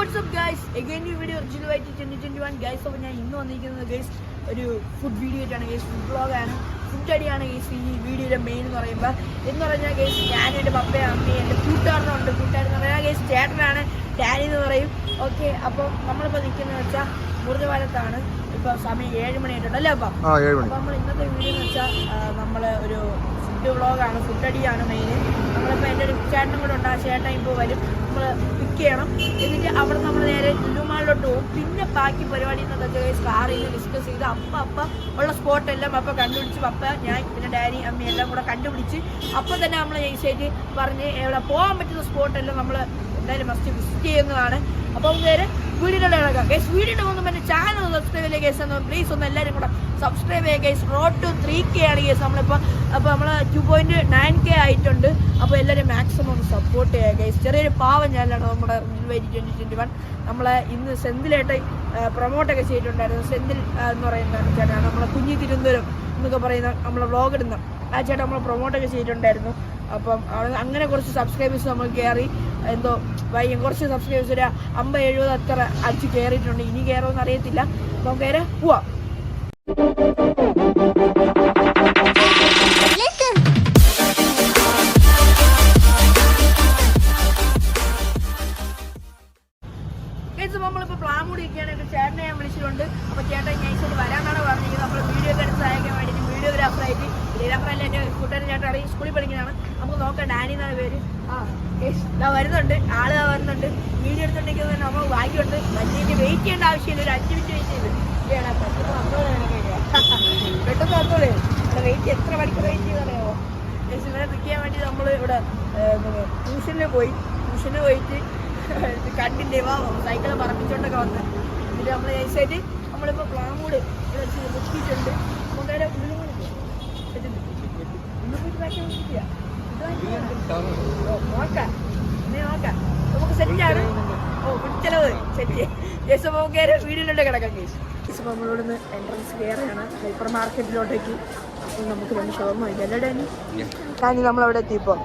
what's up guys? Again new video original white 2021 guys. അപ്പോൾ ഞാൻ ഇന്ന് വന്നിരിക്കുന്നത് ഗൈസ് ഒരു ഫുഡ് വീഡിയോ ആയിട്ടാണ് ഗൈസ്. ഫുഡ് വ്ളോഗാണ്, ഫുഡ് അടിയാണ് ഗൈസ് ഈ വീഡിയോയുടെ മെയിൻ എന്ന് പറയുമ്പോൾ. എന്ന് പറഞ്ഞാൽ ഗൈസ് ഞാൻ എൻ്റെ പപ്പയും അമ്മയും എൻ്റെ കൂട്ടുകാരനുണ്ട്. കൂട്ടുകാരെന്ന് പറഞ്ഞാൽ ഗൈസ് ചേട്ടനാണ്, ഡാനി എന്ന് പറയും. ഓക്കെ, അപ്പോൾ നമ്മളിപ്പോൾ നിൽക്കുന്നത് വെച്ചാൽ മുറിഞ്ഞപാലത്താണ്. ഇപ്പോൾ സമയം 7 മണിയായിട്ടുണ്ട് അല്ലേ അപ്പം? അപ്പോൾ നമ്മൾ ഇന്നത്തെ വീഡിയോ എന്ന് വെച്ചാൽ നമ്മൾ ഒരു ഫുഡ് വ്ളോഗാണ്, ഫുഡ് അടിയാണ് മെയിൻ. നമ്മളിപ്പോൾ എൻ്റെ ഒരു ചേട്ടനും കൂടെ ഉണ്ട്. ആ ചേട്ടൻ ഇപ്പോൾ വരും, നമ്മൾ പിക്ക് ചെയ്യണം. എന്നിട്ട് അവിടെ നമ്മൾ നേരെ ലുലു മാളിലോട്ട് പോകും. പിന്നെ ബാക്കി പരിപാടി എന്നൊക്കെ കാറിൽ നിന്ന് ഡിസ്കസ് ചെയ്ത് അപ്പം ഉള്ള സ്പോട്ടെല്ലാം അപ്പം കണ്ടുപിടിച്ച് പപ്പ, ഞാൻ, പിന്നെ ഡാനി, അമ്മ എല്ലാം കൂടെ കണ്ടുപിടിച്ച് അപ്പം തന്നെ നമ്മൾ നൈസായിട്ട് പറഞ്ഞ് എവിടെ പോകാൻ പറ്റുന്ന സ്പോട്ടെല്ലാം നമ്മൾ എന്തായാലും മസ്റ്റ് വിസിറ്റ് ചെയ്യുന്നതാണ്. അപ്പം നേരെ വീഡിയോയിലൂടെ കിടക്കാം ഗൈസ്. വീഡിയോയുടെ പോകുമ്പോൾ എൻ്റെ ചാനൽ സബ്സ്ക്രൈബ് ചെയ്യുക ഗൈസ്. എന്ന് പ്ലീസ് ഒന്ന് എല്ലാവരും കൂടെ സബ്സ്ക്രൈബ് ചെയ്യുക ഗൈസ്. റോഡ് ടു 3K ആണ് ഗൈസ് നമ്മളിപ്പോൾ. അപ്പോൾ നമ്മൾ 2.9K ആയിട്ടുണ്ട്. അപ്പോൾ എല്ലാവരും മാക്സിമം ഒന്ന് സപ്പോർട്ട് ചെയ്യുക ഗൈസ്. ചെറിയൊരു പാവം ചാനലാണ് നമ്മുടെ 2021. നമ്മളെ ഇന്ന് സെന്തിലായിട്ട് പ്രൊമോട്ടൊക്കെ ചെയ്തിട്ടുണ്ടായിരുന്നു. സെന്തിൽ എന്ന് പറയുന്ന ചേട്ടനാണ്, നമ്മളെ കുഞ്ഞി തിരുവനന്തപുരം എന്നൊക്കെ പറയുന്ന നമ്മളെ വ്ളോഗ് ഇടുന്ന ആ ചേട്ടൻ നമ്മൾ പ്രൊമോട്ടൊക്കെ ചെയ്തിട്ടുണ്ടായിരുന്നു. അപ്പം അങ്ങനെ കുറച്ച് സബ്സ്ക്രൈബേഴ്സ് നമ്മൾ കയറി, എന്തോ കുറച്ച് സബ്സ്ക്രൈബേഴ്സ് ഒരു 50-70 അത്ര അടിച്ച് കയറിയിട്ടുണ്ട്. ഇനി കയറുമെന്ന് അറിയത്തില്ല. അപ്പം കയറി പോവാം. നമ്മളിപ്പോൾ പ്ലാൻ കൂടി ഇരിക്കുകയാണ്. എൻ്റെ ചേട്ടനെ ഞാൻ വിളിച്ചിട്ടുണ്ട്. അപ്പോൾ ചേട്ടൻ നൈസായിട്ട് വരാനാണ് പറഞ്ഞിരിക്കുന്നത്. നമ്മൾ വീഡിയോ ഒക്കെ എടുത്ത് അയക്കാൻ വേണ്ടിയിട്ട് വീഡിയോഗ്രാഫറായിട്ട്. വീഡിയോഗ്രാഫറല്ല, എൻ്റെ കൂട്ടുകാരൻ ചേട്ടനാണ്, ഈ സ്കൂളിൽ പഠിക്കുന്നതാണ്. നമുക്ക് നോക്കാം. ഡാനി എന്നാണ് പേര്. ഇതാ വരുന്നുണ്ട്, ആള് വരുന്നുണ്ട്. വീഡിയോ എടുത്തിട്ടുണ്ടെങ്കിൽ തന്നെ നമ്മൾ ഭാഗ്യമുണ്ട്. വലിയ വെയിറ്റ് ചെയ്യേണ്ട ആവശ്യമില്ല. ഒരു 5 മിനിറ്റ് വെയിറ്റ് ചെയ്ത് പെട്ടെന്ന് വന്നോളേ. ഇവിടെ വെയിറ്റ് എത്ര മണിക്കൂർ വെയിറ്റ് ചെയ്തറിയാമോ? ഇവരെ പിക്ക് ചെയ്യാൻ വേണ്ടി നമ്മൾ ഇവിടെ ട്യൂഷനിൽ പോയിട്ട് കണ്ടില്ലേ വാ സൈക്കിള് പറപ്പിച്ചോണ്ടൊക്കെ വന്ന്. എന്നിട്ട് നമ്മൾ നൈസായിട്ട് നമ്മളിപ്പോൾ പ്ലാമൂട് ബുക്കിയിട്ടുണ്ട്. നമുക്കവിടെ നോക്കാം നമുക്ക് സെറ്റാണ്. ചെലവ് സെറ്റ് ജസ്റ്റ് നമുക്ക് വീടിലോട്ട് കിടക്കാം കേസ്. ഇപ്പോൾ നമ്മളിവിടെ നിന്ന് എൻട്രൻസ് കയറിയാണ് ഹൈപ്പർ മാർക്കറ്റിലോട്ടേക്ക്. അപ്പോൾ നമുക്ക് രണ്ട് ഷോർമ ഇല്ല അല്ലേ ഡാനി? ഡാനി നമ്മളവിടെ എത്തിയപ്പോൾ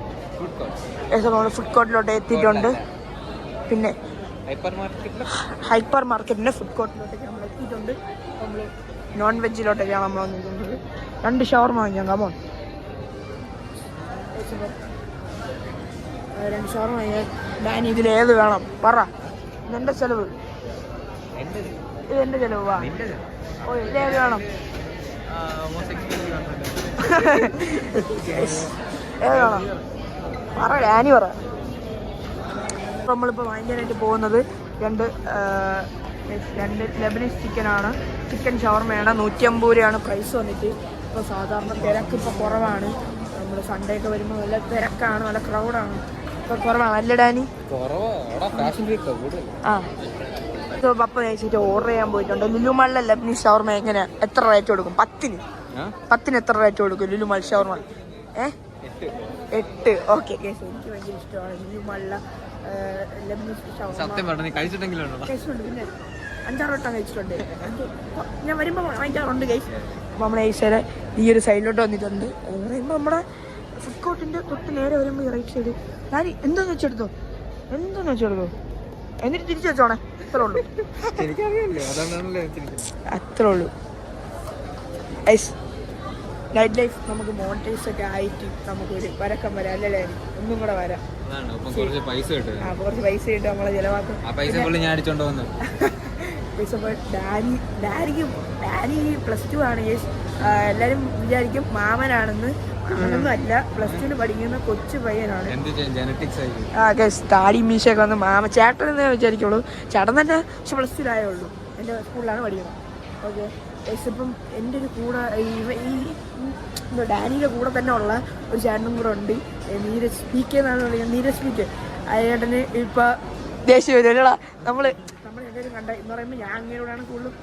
നമ്മൾ ഫുഡ് കോർട്ടിലോട്ട് എത്തിയിട്ടുണ്ട്. പിന്നെ ഹൈപ്പർ മാർക്കറ്റിൻ്റെ ഫുഡ് കോർട്ടിലോട്ടേക്ക് നമ്മൾ എത്തിയിട്ടുണ്ട്. നമ്മൾ നോൺ വെജിലോട്ടേക്കാണ് നമ്മൾ വന്നിട്ടുള്ളത്. 2 ഷവർമ വാങ്ങിക്കാം. കമോൺ 2 ഷവർമ വാങ്ങിയാൽ ഡാനി ഇതിലേത് വേണം പറ? ഇതെൻ്റെ ചിലവ്, ഇതെൻ്റെ ചിലവ്. വാ ഓ ഇതേത് വേണം? ഏത് വേണം പറ ഡാനി പറ. നമ്മളിപ്പോൾ വാങ്ങിക്കാനായിട്ട് പോകുന്നത് 2 ലെബനീസ് ചിക്കനാണ്. ചിക്കൻ ഷവർമയാണ്. 150 രൂപയാണ് പ്രൈസ് വന്നിട്ട്. ഇപ്പോൾ സാധാരണ തിരക്ക് ഇപ്പോൾ കുറവാണ്. നമ്മൾ സൺഡേ ഒക്കെ വരുമ്പോൾ നല്ല തിരക്കാണ്, നല്ല ക്രൗഡാണ്. ഇപ്പോൾ കുറവാണ് അല്ലേ ഡാനി? ആ ഇത് പപ്പ കഴിച്ചിട്ട് ഓർഡർ ചെയ്യാൻ പോയിട്ടുണ്ട്. ലുലു മാളിലെ ലെബനീസ് ഷവർമ എങ്ങനെ എത്ര റേറ്റ് കൊടുക്കും? 10 എത്ര റേറ്റ് കൊടുക്കും ലുലു മാൾ ഷവർമ? 8. Okay case. എനിക്ക് ഭയങ്കര ഇഷ്ടമാണ് ലുലു മാളിലെ കഴിച്ചിട്ടുണ്ട്. പിന്നെ 5-6 വട്ടം കഴിച്ചിട്ടുണ്ട്. ഞാൻ വരുമ്പോൾ വാങ്ങിക്കാറുണ്ട് ഗൈസ്. അപ്പോൾ നമ്മൾ ഈശ്വരെ ഈ ഒരു സൈഡിലോട്ട് വന്നിട്ടുണ്ട്. എന്ന് പറയുമ്പോൾ നമ്മുടെ ഫുഡ് കോർട്ടിൻ്റെ തൊട്ട് നേരെ വരുമ്പോൾ ഈ റൈറ്റ് സൈഡ് ഞാൻ എന്തോന്ന് വെച്ചെടുത്തോ എന്നിട്ട് തിരിച്ചു വെച്ചോണേ. അത്രേ ഉള്ളൂ. ഗൈസ് നൈറ്റ് ലൈഫ് നമുക്ക് മോണിറ്റൈസ് ഒക്കെ ആയിട്ട് നമുക്കൊരു വരക്കം വരാം അല്ലേ? ഒന്നും കൂടെ വരാം. കുറച്ച് പൈസ കിട്ടും നമ്മളെ ചിലവാക്കും. ഡാനി +2 ആണ്. എല്ലാവരും വിചാരിക്കും മാമനാണെന്ന്. അങ്ങനൊന്നും അല്ല, +2 പഠിക്കുന്ന കൊച്ചു പയ്യനാണ്. താടി മീശയൊക്കെ വന്ന് മാമ ചേട്ടൻ എന്നേ വിചാരിക്കുള്ളൂ. ചേട്ടൻ തന്നെ പക്ഷെ +2 ആയുള്ളൂ. എൻ്റെ സ്കൂളിലാണ് പഠിക്കുന്നത്. ഓക്കെ, ഇപ്പം എൻ്റെ ഒരു കൂടെ ഈ ഡാനിയുടെ കൂടെ തന്നെ ഉള്ള ഒരു ചേട്ടനും കൂടെ ഉണ്ട്. നീരജ് PK എന്നാണ് പറയുന്നത്. നീരജ് PK ആ ചേട്ടന് ഇപ്പം ദേഷ്യം വരുമല്ലോ. നമ്മൾ എല്ലാവരും കണ്ട എന്ന് പറയുമ്പോൾ ഞാൻ അങ്ങനെയോടാണ് കൂടുതലും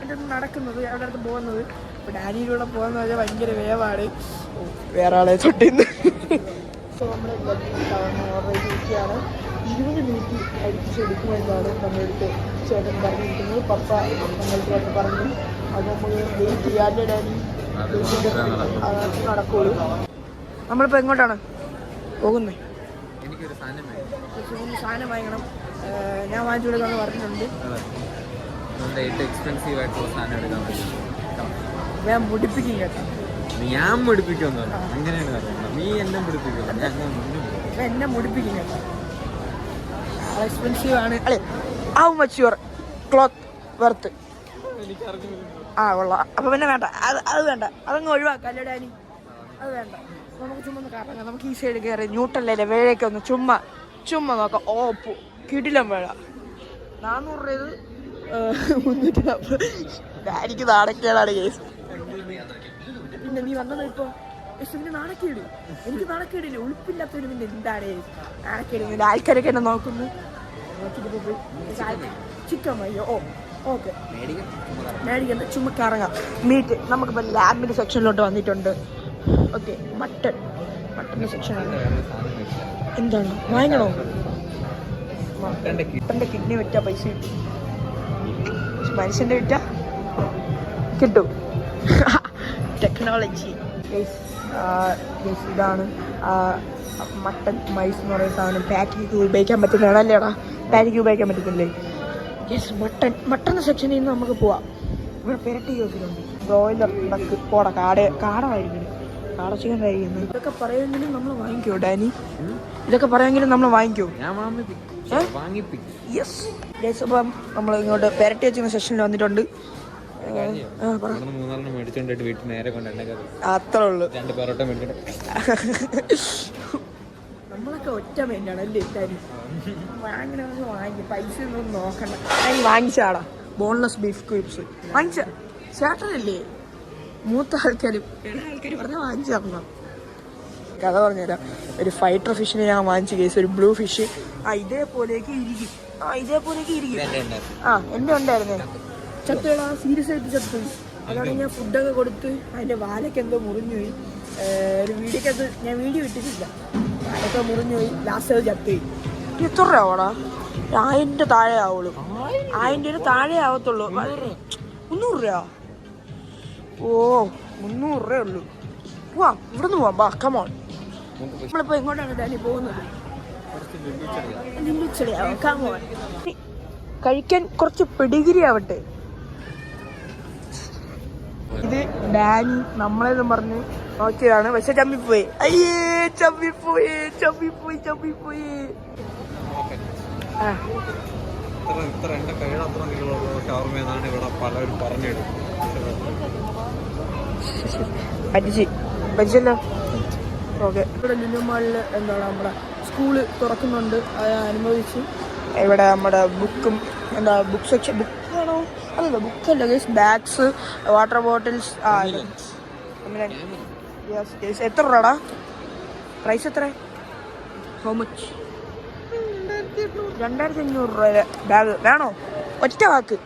എൻ്റെ നടക്കുന്നത്, അവിടെ അടുത്ത് പോകുന്നത്. ഇപ്പോൾ ഡാനിയിലൂടെ പോകുന്ന പറഞ്ഞാൽ ഭയങ്കര വേവാണ്. വേറെ ആളെ തൊട്ടിന്ന് നമ്മൾ ഓർഡർ ചെയ്തിരിക്കുകയാണ്. 20 മിനിറ്റ് അടിച്ചെടുക്കുമെന്നാണ് നമ്മളെടുത്ത് ചേട്ടൻ പറഞ്ഞിരിക്കുന്നത്. പപ്പ നമ്മൾക്ക് പറഞ്ഞു അത് നമ്മൾ വെയിറ്റ് ചെയ്യാതെ ഡാനി നടക്കുള്ളൂ. നമ്മളിപ്പോൾ എങ്ങോട്ടാണ് പോകുന്നത്? സാധനം വാങ്ങണം. ഞാൻ വാങ്ങിച്ചു കൊടുക്കാമെന്ന് പറഞ്ഞിട്ടുണ്ട്. ഏറ്റവും എക്സ്പെൻസീവ് ആയിട്ടുള്ള സാധനം എടുക്കാൻ പറ്റും. ഞാൻ മുടിപ്പിക്കും കേട്ടോ. ഞാൻ മുടിപ്പിക്കുമെന്ന് പറഞ്ഞു. അങ്ങനെയാണ് പറയുന്നത്. നീ എന്നെ മുടിപ്പിക്കില്ല, ഞാൻ എന്നെ മുടിപ്പിക്കും കേട്ടോ. എക്സ്പെൻസീവ് ആണ്. അല്ലേ, how much your cloth Worth? ആ കൊള്ളാം. അപ്പം പിന്നെ വേണ്ട, അത് വേണ്ട, അതങ്ങ് ഒഴിവാക്കാം അല്ലേ ഡാനി? അത് വേണ്ട. നമുക്ക് ചുമ്മാ ഒന്ന് കറങ്ങാം. നമുക്ക് ഈ സൈഡ് കയറി ന്യൂട്ടല്ലേ വേഴയൊക്കെ ഒന്ന് ചുമ്മാ നോക്കാം. കിടിലം വേഴ 400 രൂപ. 340. ഡാനിക്ക് നാണക്കേടാണ് കേസ്. പിന്നെ നീ വന്നത് ഇപ്പൊ പിന്നെ നാണക്കേട്. എനിക്ക് നാണക്കേടില്ല. ഉളുപ്പില്ലാത്തൊരു പിന്നെ എന്താണ് നാണക്കേട്? ആൾക്കാരൊക്കെ എന്നെ നോക്കുന്നു. ചിക്കൻ മതിയോ? ഓക്കെ, മേടിക്കണ്ട, ചുമ്മാ കറങ്ങാം. മീറ്റ് നമുക്കിപ്പോൾ ലാമ്പിൻ്റെ സെക്ഷനിലോട്ട് വന്നിട്ടുണ്ട്. ഓക്കെ, മട്ടൻ്റെ സെക്ഷനാണ്. എന്താണ് വാങ്ങിക്കണോ? മട്ടൻ്റെ കിഡ്നി വിറ്റാൽ പൈസ കിട്ടും, മനുഷ്യൻ്റെ വിറ്റാൽ കിട്ടും. ടെക്നോളജി. ഇതാണ് മട്ടൻ മൈസ് എന്ന് പറയുന്ന സാധനം. പാക്കിങ് ഉപയോഗിക്കാൻ പറ്റുന്നതാണ് അല്ലേടാ? പാക്കിങ് ഉപയോഗിക്കാൻ പറ്റുന്നില്ലേ? യെസ്, മട്ടൺ സെക്ഷനിൽ നിന്ന് നമുക്ക് പോവാം. ഇവിടെ പെരട്ടി കേൾക്കുന്നുണ്ട്. ബ്രോയിലർ ഡക്ക് കാടമായിരിക്കും, കാട ചിക്കൻ കഴിക്കുന്നത്. ഇതൊക്കെ പറയുമെങ്കിലും നമ്മൾ വാങ്ങിക്കോ ഡാനി? ഇതൊക്കെ പറയുമെങ്കിലും നമ്മൾ വാങ്ങിക്കോ? Yes yes. അപ്പം നമ്മൾ ഇങ്ങോട്ട് പെരട്ടി വെച്ചിരുന്ന സെക്ഷനിൽ വന്നിട്ടുണ്ട്. അത്രേ ഉള്ളൂ. നമ്മളൊക്കെ ഒറ്റ മൈൻഡാണ് അല്ലേ? വാങ്ങണമെന്ന് വാങ്ങിക്കും, പൈസ ഒന്നും നോക്കണ്ട. ഞാൻ വാങ്ങിച്ചാടാ ബോൺലെസ് ബീഫ് ക്യൂബ്സ് വാങ്ങിച്ച ചേട്ടനല്ലേ? മൂത്ത ആൾക്കാരും പറഞ്ഞാൽ വാങ്ങിച്ചു തരണം. കഥ പറഞ്ഞുതരാം. ഒരു ഫൈറ്റർ ഫിഷിനെ ഞാൻ വാങ്ങിച്ച കേസ്, ഒരു ബ്ലൂ ഫിഷ്. ഇതേപോലെയൊക്കെ ഇരിക്കും. എൻ്റെ ഉണ്ടായിരുന്നേ. ചത്തുകളാ, സീരിയസ് ആയിട്ട് ചത്തു. അതാണ് ഞാൻ ഫുഡൊക്കെ കൊടുത്ത് അതിൻ്റെ വാലൊക്കെ എന്തോ മുറിഞ്ഞു പോയി. ഒരു വീഡിയോക്കകത്ത് ഞാൻ വീഡിയോ ഇട്ടിട്ടില്ല. വാലൊക്കെ മുറിഞ്ഞു പോയി. ലാസ്റ്റ് അത് ചത്തുപോയി. എത്ര രൂപടാ? 1000 താഴെ ആവുള്ളൂ. 1000 താഴെ ആവത്തുള്ളൂ. 300 രൂപ? ഓ, 300 രൂപ ഉള്ളൂ. പോവാം, ഇവിടെ നിന്ന് പോവാം. ബാ, കമോൺ. നമ്മളിപ്പോൾ എങ്ങോട്ടാണ് ഡാനി പോകുന്നത്? കമോൺ. കഴിക്കാൻ കുറച്ച് പെഡിഗിരി ആവട്ടെ. ഇത് ഡാനി നമ്മളെന്ന് പറഞ്ഞ് നോക്കിയതാണ്, പക്ഷെ ചമ്മിപ്പോയി. അയ്യേ, ചമ്മിപ്പോയി. പറ്റിച്ചല്ലോ. ഓക്കെ, ഇവിടെ ലുലു മാളിൽ എന്താണ് നമ്മുടെ സ്കൂള് തുറക്കുന്നുണ്ട്. അനുഭവിച്ച് ഇവിടെ നമ്മുടെ ബുക്കും ബുക്ക് സെക്ഷൻ. ബുക്കാണോ? അതല്ല, ബുക്കല്ല ഗൈസ്. Bags, water bottles. എത്ര രൂപടാ? പ്രൈസ് എത്ര? How much? 2500 രൂപ ബാഗ് വേണോ? ഒറ്റ വാക്ക്.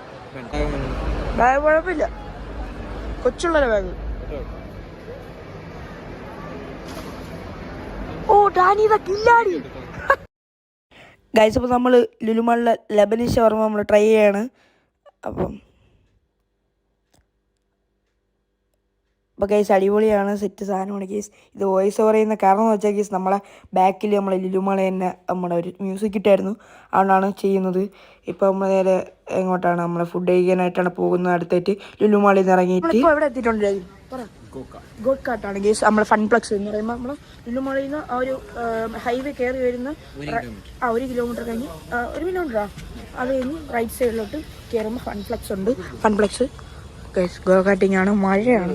ബാഗ് കുഴപ്പമില്ല, കൊച്ചുള്ള ബാഗ്. ഓ ഡാനി, ഇതൊക്കെ ഇല്ലാടി ഗൈസ്. അപ്പോൾ നമ്മൾ ലുലുമാളിലെ ലെബനീസ് ഷവർമ നമ്മൾ ട്രൈ ചെയ്യാണ്. അപ്പോൾ ഗൈസ് അടിപൊളിയാണ്, സെറ്റ് സാധനമാണ് ഗൈസ്. ഇത് വോയിസ് ഓവർ ചെയ്യുന്ന കാരണം എന്ന് വെച്ചാൽ ഗൈസ് നമ്മളെ ബാക്കിൽ നമ്മളെ ലുലുമാളെ തന്നെ നമ്മുടെ ഒരു മ്യൂസിക് ഇട്ടായിരുന്നു, അതുകൊണ്ടാണ് ചെയ്യുന്നത്. ഇപ്പോൾ നമ്മൾ നേരെ എങ്ങോട്ടാണ്? നമ്മളെ ഫുഡ് കഴിക്കാനായിട്ടാണ് പോകുന്നത്. അടുത്തായിട്ട് ലുലുമാളിൽ നിന്ന് ഇറങ്ങിയിട്ട് ഇപ്പോൾ എവിടെ എത്തിയിട്ടുണ്ട്? ഗോഡ്കാട്ടാണ് ഗൈസ്. നമ്മുടെ ഫൺപ്ലക്സ് എന്ന് പറയുമ്പോൾ നമ്മൾ ലുലുമാളിൽ നിന്ന് ആ ഒരു ഹൈവേ കയറി വരുന്ന 1 കിലോമീറ്റർ കഴിഞ്ഞ് 1 കിലോമീറ്ററാ, അത് കഴിഞ്ഞ് റൈറ്റ് സൈഡിലോട്ട് കയറുമ്പോൾ ഫൺപ്ലക്സ് ഉണ്ട്. ഫൺപ്ലക്സ് ഗൈസ് ഗോ കാട്ടിങ് ആണ്. മഴയാണ്,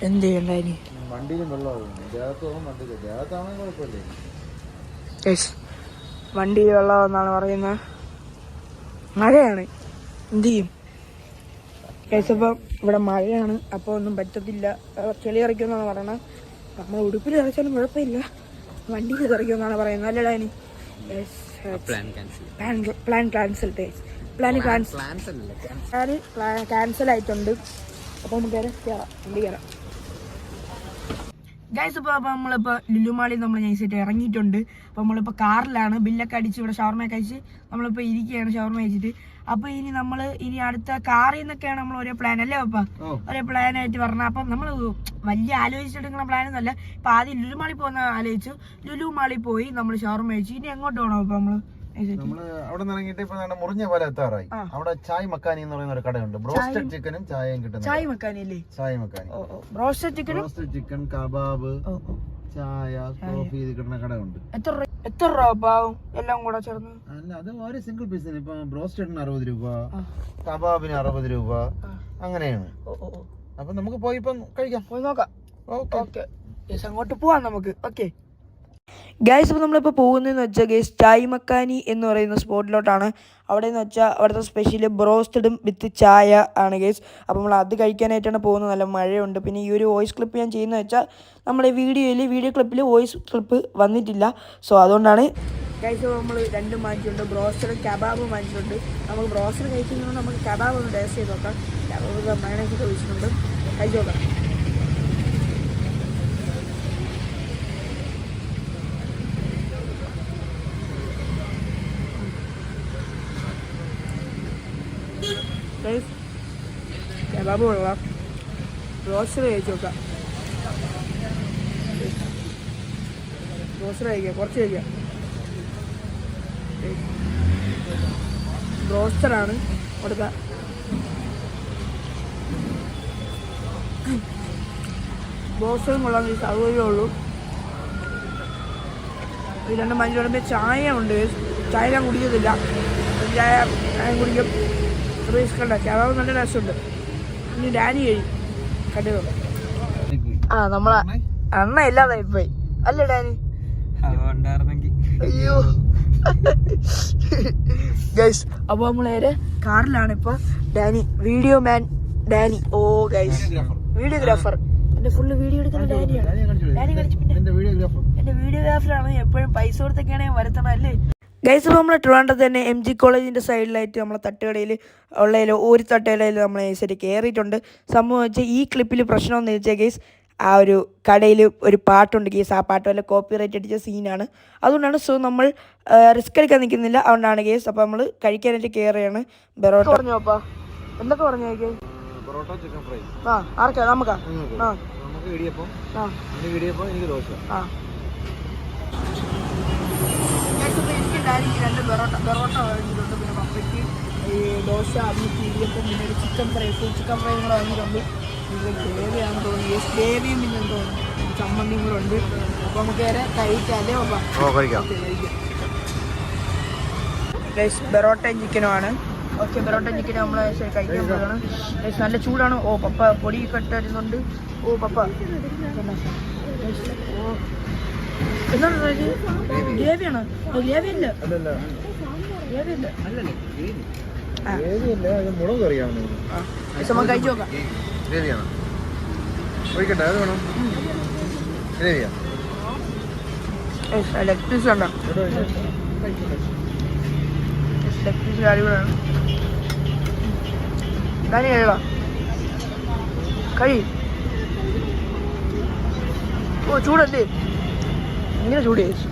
എന്ത് ചെയ്യണ്ടായി? ഗൈസ് വണ്ടിയിൽ വെള്ളമെന്നാണ് പറയുന്നത്. മഴയാണ്, എന്ത് ചെയ്യും ഗൈസ്? അപ്പം ഇവിടെ മഴയാണ്, അപ്പോൾ ഒന്നും പറ്റത്തില്ല. ചെളി ഇറക്കുമെന്നാണ് പറയണത്. നമ്മൾ ഉടുപ്പിൽ ഇറച്ചാലും കുഴപ്പമില്ല, വണ്ടിയിൽ ഇറക്കുമെന്നാണ് പറയുന്നത്. അല്ലേ ഡാനി? പ്ലാൻ ക്യാൻസൽ ആയിട്ടുണ്ട്. അപ്പോൾ നമുക്ക് കയറാം, വണ്ടി കയറാം. ഗൈസ് ഇപ്പോൾ നമ്മളിപ്പോൾ ലുലുമാളിൽ നമ്മൾ നൈസായിട്ട് ഇറങ്ങിയിട്ടുണ്ട്. അപ്പോൾ നമ്മളിപ്പോൾ കാറിലാണ്, ബില്ലൊക്കെ അടിച്ച് ഇവിടെ ഷവർമയൊക്കെ കഴിച്ച് നമ്മളിപ്പോൾ ഇരിക്കുകയാണ് ഷവർമ കഴിച്ചിട്ട്. അപ്പോൾ ഇനി അടുത്ത കാറിൽ നിന്നൊക്കെയാണ് നമ്മൾ ഒരേ പ്ലാൻ അല്ലേ പപ്പ, ഒരേ പ്ലാനായിട്ട് പറഞ്ഞത്. അപ്പം നമ്മൾ വലിയ ആലോചിച്ചെടുക്കുന്ന പ്ലാനൊന്നുമല്ല. ഇപ്പം ആദ്യം ലുലുമാളിൽ പോകുന്ന ആലോചിച്ചു, ലുലുമാളിൽ പോയി നമ്മൾ ഷവർമ കഴിച്ചു. ഇനി എങ്ങോട്ട് പോകണം അപ്പോൾ നമ്മള് അവിടെ നിന്ന് ഇറങ്ങിയിട്ട് ഇപ്പൊ മുറിഞ്ഞ പോലെ എത്താറായി. അവിടെ ചായ് മക്കാനി എന്ന് പറയുന്ന ഒരു കടയുണ്ട്. ബ്രോസ്റ്റഡ് ചിക്കനും ചായയും കിട്ടുന്നത്. ചായ് മക്കാനി അല്ലേ? Chai Makkani, broasted chicken, kebab, ചായ, കോഫി ഇത് കിട്ടുന്ന കടയുണ്ട്. എത്ര രൂപ പാവും എല്ലാം കൂടെ ചേർന്ന്? അല്ല, അത് ഒരു സിംഗിൾ പീസിന് ഇപ്പൊ ബ്രോസ്റ്റഡിന് 60 രൂപ, കബാബിന് 60 രൂപ, അങ്ങനെയാണ്. അപ്പൊ നമുക്ക് പോയി ഇപ്പം കഴിക്കാം, പോയി നോക്കാം. ഓക്കെ, അങ്ങോട്ട് പോവാം നമുക്ക്. ഓക്കെ ഗൈസ്, അപ്പോൾ നമ്മളിപ്പോൾ പോകുന്നതെന്ന് വെച്ചാൽ ഗൈസ് ചായ് മക്കാനി എന്ന് പറയുന്ന സ്പോട്ടിലോട്ടാണ്. അവിടെ എന്ന് വെച്ചാൽ അവിടുത്തെ സ്പെഷ്യൽ ബ്രോസ്റ്റഡും വിത്ത് ചായ ആണ് ഗൈസ്. അപ്പോൾ നമ്മൾ അത് കഴിക്കാനായിട്ടാണ് പോകുന്നത്. നല്ല മഴയുണ്ട്. പിന്നെ ഈ ഒരു വോയിസ് ക്ലിപ്പ് ഞാൻ ചെയ്യുന്നത് വെച്ചാൽ നമ്മുടെ വീഡിയോ ക്ലിപ്പിൽ വോയിസ് ക്ലിപ്പ് വന്നിട്ടില്ല. സോ അതുകൊണ്ടാണ് ഗൈസ്. നമ്മൾ രണ്ടും വാങ്ങിച്ചിട്ടുണ്ട്, ബ്രോസ്റ്റഡും കബാബും വാങ്ങിച്ചിട്ടുണ്ട്. നമുക്ക് ബ്രോസ്റ്റഡ് കഴിക്കുന്നതുകൊണ്ട് നമുക്ക് കബാബ് ഒന്ന് ടേസ്റ്റ് ചെയ്ത് നോക്കാം. കബാബ് മയണൈസൊക്കെ ഒഴിച്ചിട്ടുണ്ട്, കഴിച്ച് നോക്കാം. കബാബ് കൊള്ളാം, ബ്രോസ്റ്റഡ് കഴിച്ച് നോക്കാം. ബ്രോസ്റ്റഡ് കഴിക്കാം, കുറച്ച് കഴിക്കാം. ബ്രോസ്റ്റഡാണ് കൊടുക്ക. ബ്രോസ്റ്റഡും കൊള്ളാൻ സൗകര്യമേ ഉള്ളൂ. ഈ രണ്ട് മഞ്ഞൾ പറയുമ്പോൾ ചായ ഉണ്ട്. ചായ ഞാൻ കുടിക്കത്തില്ല, ചായ കുടിക്കും. കണ്ട കബാബ് നല്ല രസമുണ്ട്. ഇനി ഡാനി കഴിയും കണ്ടു. നമ്മളെ അണ്ണ ഇല്ലാതായി പോയി അല്ലേ ഡാനി? അയ്യോ ഗൈസ്, അപ്പൊ നമ്മളേരെ കാറിലാണ് ഇപ്പൊ. ഡാനി വീഡിയോ മാൻ ഡാനി. ഓ ഗൈസ്, വീഡിയോഗ്രാഫർ. എന്റെ ഫുള്ള് വീഡിയോ എടുക്കുന്ന ഡാനിയാണ്. ഡാനി കളിച്ചു. പിന്നെ എന്റെ വീഡിയോഗ്രാഫറാണ്. എപ്പോഴും പൈസ കൊടുത്തൊക്കെയാണ് വരുത്തണം അല്ലേ ഗൈസ്. അപ്പോൾ നമ്മൾ ട്രിവാൻഡ്രത്ത് തന്നെ MG കോളേജിൻ്റെ സൈഡിലായിട്ട് നമ്മളെ തട്ടുകടയിൽ ഉള്ളതിൽ ഒരു തട്ടുകടയിൽ നമ്മൾ നൈസായിട്ട് കയറിയിട്ടുണ്ട്. സംഭവം വെച്ചാൽ ഈ ക്ലിപ്പിൽ പ്രശ്നം എന്ന് വെച്ചാൽ ഗൈസ്, ആ ഒരു കടയിൽ ഒരു പാട്ടുണ്ട് ഗൈസ്. ആ പാട്ട് വല്ല കോപ്പിറൈറ്റ് അടിച്ച സീനാണ്. അതുകൊണ്ടാണ്. സോ നമ്മൾ റിസ്ക് എടുക്കാൻ നിൽക്കുന്നില്ല, അതുകൊണ്ടാണ് ഗൈസ്. അപ്പോൾ നമ്മൾ കഴിക്കാനായിട്ട് കയറുകയാണ്. ബെറോട്ട പറഞ്ഞോ അപ്പാ, എന്തൊക്കെ പറഞ്ഞു? Parotta, chicken fry. ആർക്കാ? നമുക്കാ? നമുക്ക് ഇടിയപ്പം, എനിക്ക് ദോശ. എനിക്ക് രണ്ട് ബെറോട്ട വാങ്ങിച്ചിട്ടുണ്ട്. പിന്നെ പപ്പയ്ക്ക് ഈ ദോശ, അമ്മയ്ക്ക് ഇടിയപ്പം, പിന്നെ ഒരു chicken fry, full chicken fry കൂടെ വാങ്ങിയിട്ടുണ്ട്. ഇത് ഗ്രേവിയാണെന്ന് തോന്നുന്നു. ഗ്രേവിയും പിന്നെ എന്തോ ചമ്മന്തിയും കൂടെ ഉണ്ട്. അപ്പോൾ നമുക്ക് നേരെ കഴിക്കാം അല്ലേ പപ്പ? കഴിക്കാം. ബെറോട്ടയും ചിക്കനുമാണ്. ഓക്കെ, ബെറോട്ടയും ചിക്കനും നമ്മൾ കഴിക്കാൻ പോവുകയാണ്. നല്ല ചൂടാണ്. ഓ പപ്പ പൊടിയൊക്കെ ഇട്ടിരുന്നുണ്ട്. ഓ പപ്പ ഓ എന്താണ് ഗ്രേവിയാണ്? ഗ്രേവിയല്ല, മുളക് കറിയാണ്. നമുക്ക് കഴിച്ചു നോക്കാം. ഗ്രേവിയാണ് ഒഴിക്കട്ടെ? അത് വേണം. ഗ്രേവിയാ. ലെഗ് പീസ് ഉണ്ടോ? ലെഗ് പീസ് അടിപൊളിയാണ്. കറി കഴിവാ, കഴി. ഓ ചൂടല്ലേ, ഇങ്ങനെ ചൂട് കഴിച്ചു.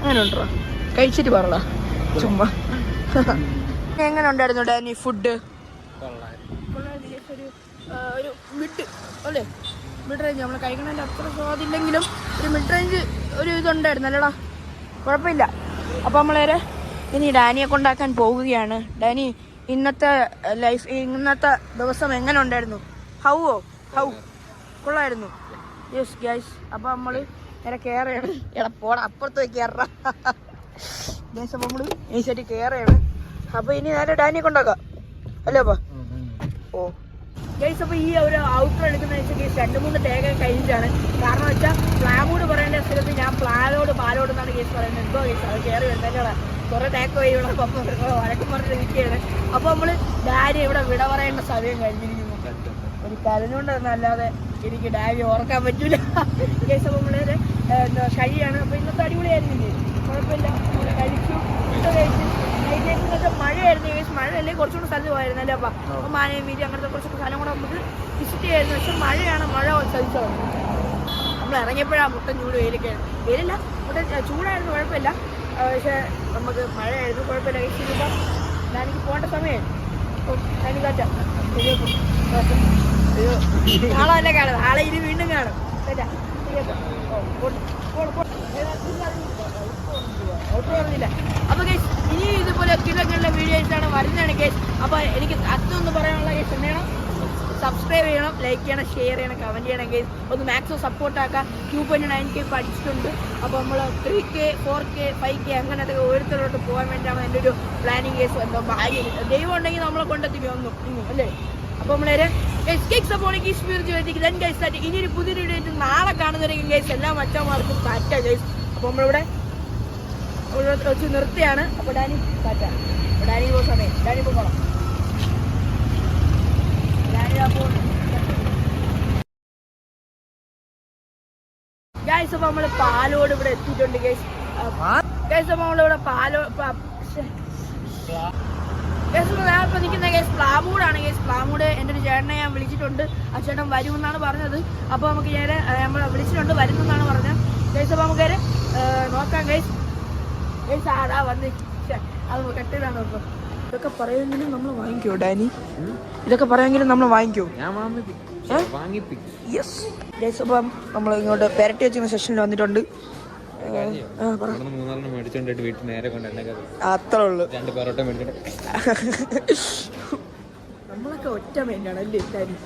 അങ്ങനെ ഉണ്ടോ? കഴിച്ചിട്ട് പറടാ ചുമ്മാ. എങ്ങനെ ഉണ്ടായിരുന്നു ഡാനി ഫുഡ്? ഒരു മിഡ് അല്ലേ, മിഡ് റേഞ്ച്. നമ്മൾ കഴിക്കണതിൻ്റെ അത്ര സ്വാദില്ലെങ്കിലും ഒരു മിഡ് റേഞ്ച് ഒരു ഇതുണ്ടായിരുന്നു അല്ലേടാ, കുഴപ്പമില്ല. അപ്പോൾ നമ്മളേരെ ഇനി ഡാനിയെ കൊണ്ടാക്കാൻ പോവുകയാണ്. ഡാനി, ഇന്നത്തെ ദിവസം എങ്ങനെ ഉണ്ടായിരുന്നു? ഹൗ കൊള്ളായിരുന്നു? Yes guys. അപ്പോൾ നമ്മൾ നേരെ കയറുകയാണ്. എടാ പോടാ, അപ്പുറത്ത് പോയി കയറ ഗൈസ്. അപ്പോൾ നമ്മൾ ഈശായിട്ട് കയറുകയാണ്. അപ്പോൾ ഇനി നേരെ ഡാനിയെ കൊണ്ടാക്കാം അല്ലേ അപ്പാ? ഓ ഗൈസ്, അപ്പോൾ ഈ ഒരു ഔട്ടർ എടുക്കുന്ന വെച്ചാൽ ഗൈസ് 2-3 ടേക്ക് കഴിഞ്ഞിട്ടാണ്. കാരണം വെച്ചാൽ പ്ലാമോട് പറയേണ്ട സ്ഥലത്ത് ഞാൻ പാലോട് എന്നാണ് ഗൈസ് പറയുന്നത്. എന്തോ ഗൈസ് അത് കയറി വരുന്നല്ലേടാ, കുറേ ടേക്ക് കഴിയണം. അപ്പം വഴക്കം പറഞ്ഞ് നിൽക്കുകയാണ്. അപ്പോൾ നമ്മൾ ഡാനി ഇവിടെ വിട പറയേണ്ട സമയം കഴിഞ്ഞിരിക്കുന്നു. ഒരു കരഞ്ഞുകൊണ്ടെന്നല്ലാതെ എനിക്ക് ഡാനി ഓർക്കാൻ പറ്റൂല ഗൈസ്. അപ്പോൾ നമ്മൾ കഴിയാണ്. അപ്പോൾ ഇന്നത്തെ അടിപൊളിയായിരുന്നില്ലേ? കുഴപ്പമില്ല, നമ്മൾ കഴിച്ചു. വിട്ടോ കഴിച്ച് നൈറ്റ് മഴയായിരുന്നു കഴിച്ച് മഴയല്ലേ കുറച്ചുകൂടെ സ്ഥലത്ത് പോയിരുന്നല്ലേ അപ്പം മാനയം വീതി അങ്ങനത്തെ കുറച്ച് സ്ഥലം കൂടെ നമുക്ക് വിസിറ്റ് ചെയ്യായിരുന്നു. പക്ഷെ മഴയാണ്, മഴ ചതിച്ചത്. നമ്മൾ ഇറങ്ങിയപ്പോഴാണ് മുട്ടൻ ചൂട് വെയിലില്ല മുട്ടൻ ചൂടായിരുന്നു, കുഴപ്പമില്ല. പക്ഷെ നമുക്ക് മഴയായിരുന്നു, കുഴപ്പമില്ല. കഴിച്ചിരിക്കുമ്പോൾ ഞാനെനിക്ക് പോകേണ്ട സമയം അപ്പം ഞാനിക്ക് പറ്റാം. നാളെ കാണും, നാളെ ഇനി വീണ്ടും കാണും. അപ്പൊ ഗൈസ് ഇനി ഇതുപോലെ കിലോക്കുള്ള വീഡിയോസാണ് വരുന്നതാണ് ഗൈസ്. അപ്പൊ എനിക്ക് അതൊന്ന് പറയാനുള്ള ഗൈസ് എന്താണ്, സബ്സ്ക്രൈബ് ചെയ്യണം, ലൈക്ക് ചെയ്യണം, ഷെയർ ചെയ്യണം, കമന്റ് ചെയ്യണം ഗൈസ്. ഒന്ന് മാക്സിമം സപ്പോർട്ടാക്കാം. 2.9K പഠിച്ചിട്ടുണ്ട്. അപ്പോൾ നമ്മൾ 3K 4K 5K അങ്ങനത്തെ ഓരോരുത്തരോട്ട് പോകാൻ വേണ്ടിയാണ് എൻ്റെ ഒരു പ്ലാനിങ് കേസ്. എന്തോ ഭാഗ്യം ദൈവം ഉണ്ടെങ്കിൽ നമ്മളെ കൊണ്ടെത്തിക്കും ഒന്നും അല്ലേ. അപ്പോൾ നമ്മളൊരു ഇനിയൊരു പുതിയ വീഡിയോ നാളെ കാണുന്നവരെങ്കിൽ ഗൈസ് എല്ലാ മച്ചന്മാർക്കും ടാറ്റ ഗൈസ്. അപ്പോൾ നമ്മളിവിടെ വെച്ച് നിർത്തിയാണ്. അപ്പോൾ ഡാനി ടാറ്റ. അപ്പോൾ ഡാനി പോകുന്ന സമയം ഡാനി പോകണം. ഗൈസ് അപ്പോൾ നമ്മള് പാലോട് ഇവിടെ എത്തിയിട്ടുണ്ട് ഗൈസ്. ഗൈസ് അപ്പോൾ നമ്മളിവിടെ ഞാനിപ്പോ നിൽക്കുന്ന ഗൈസ് പ്ലാമൂടാണ് ഗൈസ്. പ്ലാമൂട് എൻ്റെ ഒരു ചേട്ടനെ ഞാൻ വിളിച്ചിട്ടുണ്ട്. ആ ചേട്ടൻ വരുമെന്നാണ് പറഞ്ഞത്. അപ്പോൾ നമുക്ക് ഞാൻ നമ്മൾ വിളിച്ചിട്ടുണ്ട്, വരുമെന്നാണ് പറഞ്ഞത് ഗൈസ്. അപ്പോൾ നമുക്ക് നോക്കാം ഗൈസ്. ഗൈസ് ആടാ വന്ന് അത് കെട്ടിടാണ്. ഇപ്പോൾ ഇതൊക്കെ പറയുമെങ്കിലും നമ്മൾ വാങ്ങിക്കോ ഡാനി, ഇതൊക്കെ പറയുമെങ്കിലും നമ്മൾ വാങ്ങിക്കോ. Yes guys. അപ്പം നമ്മൾ ഇങ്ങോട്ട് പെരട്ടി വെച്ചിരുന്ന സെഷനിൽ വന്നിട്ടുണ്ട്. അത്രേ ഉള്ളു. നമ്മളൊക്കെ ഒറ്റ മൈൻഡാണ് അല്ലേ എല്ലാവരും.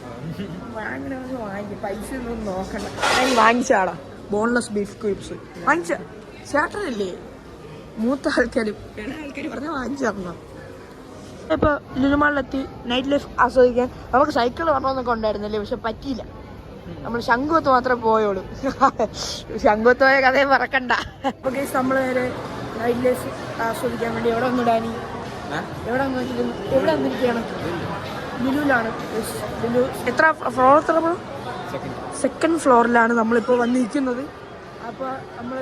വാങ്ങണമെന്ന് വാങ്ങിക്കും, പൈസ ഒന്നും നോക്കണ്ട. ഞാൻ വാങ്ങിച്ചാടാ ബോൺലെസ് ബീഫ് ക്യൂബ്സ് വാങ്ങിച്ച ചേട്ടനല്ലേ. മൂത്ത ആൾക്കാരും ആൾക്കാർ പറഞ്ഞാൽ വാങ്ങിച്ചു തരണം. ഇപ്പോൾ ലുലുമാളിലെത്തി നൈറ്റ് ലൈഫ് ആസ്വദിക്കാൻ നമുക്ക് സൈക്കിൾ പറഞ്ഞൊക്കെ ഉണ്ടായിരുന്നല്ലേ, പക്ഷെ പറ്റിയില്ല. നമ്മൾ ശംഖുവത്ത് മാത്രമേ പോയോളൂ. ശംഖുവത്ത് പോയ കഥയെ മറക്കണ്ട. അപ്പോൾ ഗൈസ് നമ്മൾ നേരെ നൈറ്റ് ലൈഫ് ആസ്വദിക്കാൻ വേണ്ടി എവിടെ വന്നിടാനി എവിടെ വന്നിരിക്കുകയാണ്? ലുലുവിലാണ്. ലുലു എത്ര ഫ്ലോർ? എത്ര സെക്കൻഡ് ഫ്ലോറിലാണ് നമ്മളിപ്പോൾ വന്നിരിക്കുന്നത്. അപ്പോൾ നമ്മൾ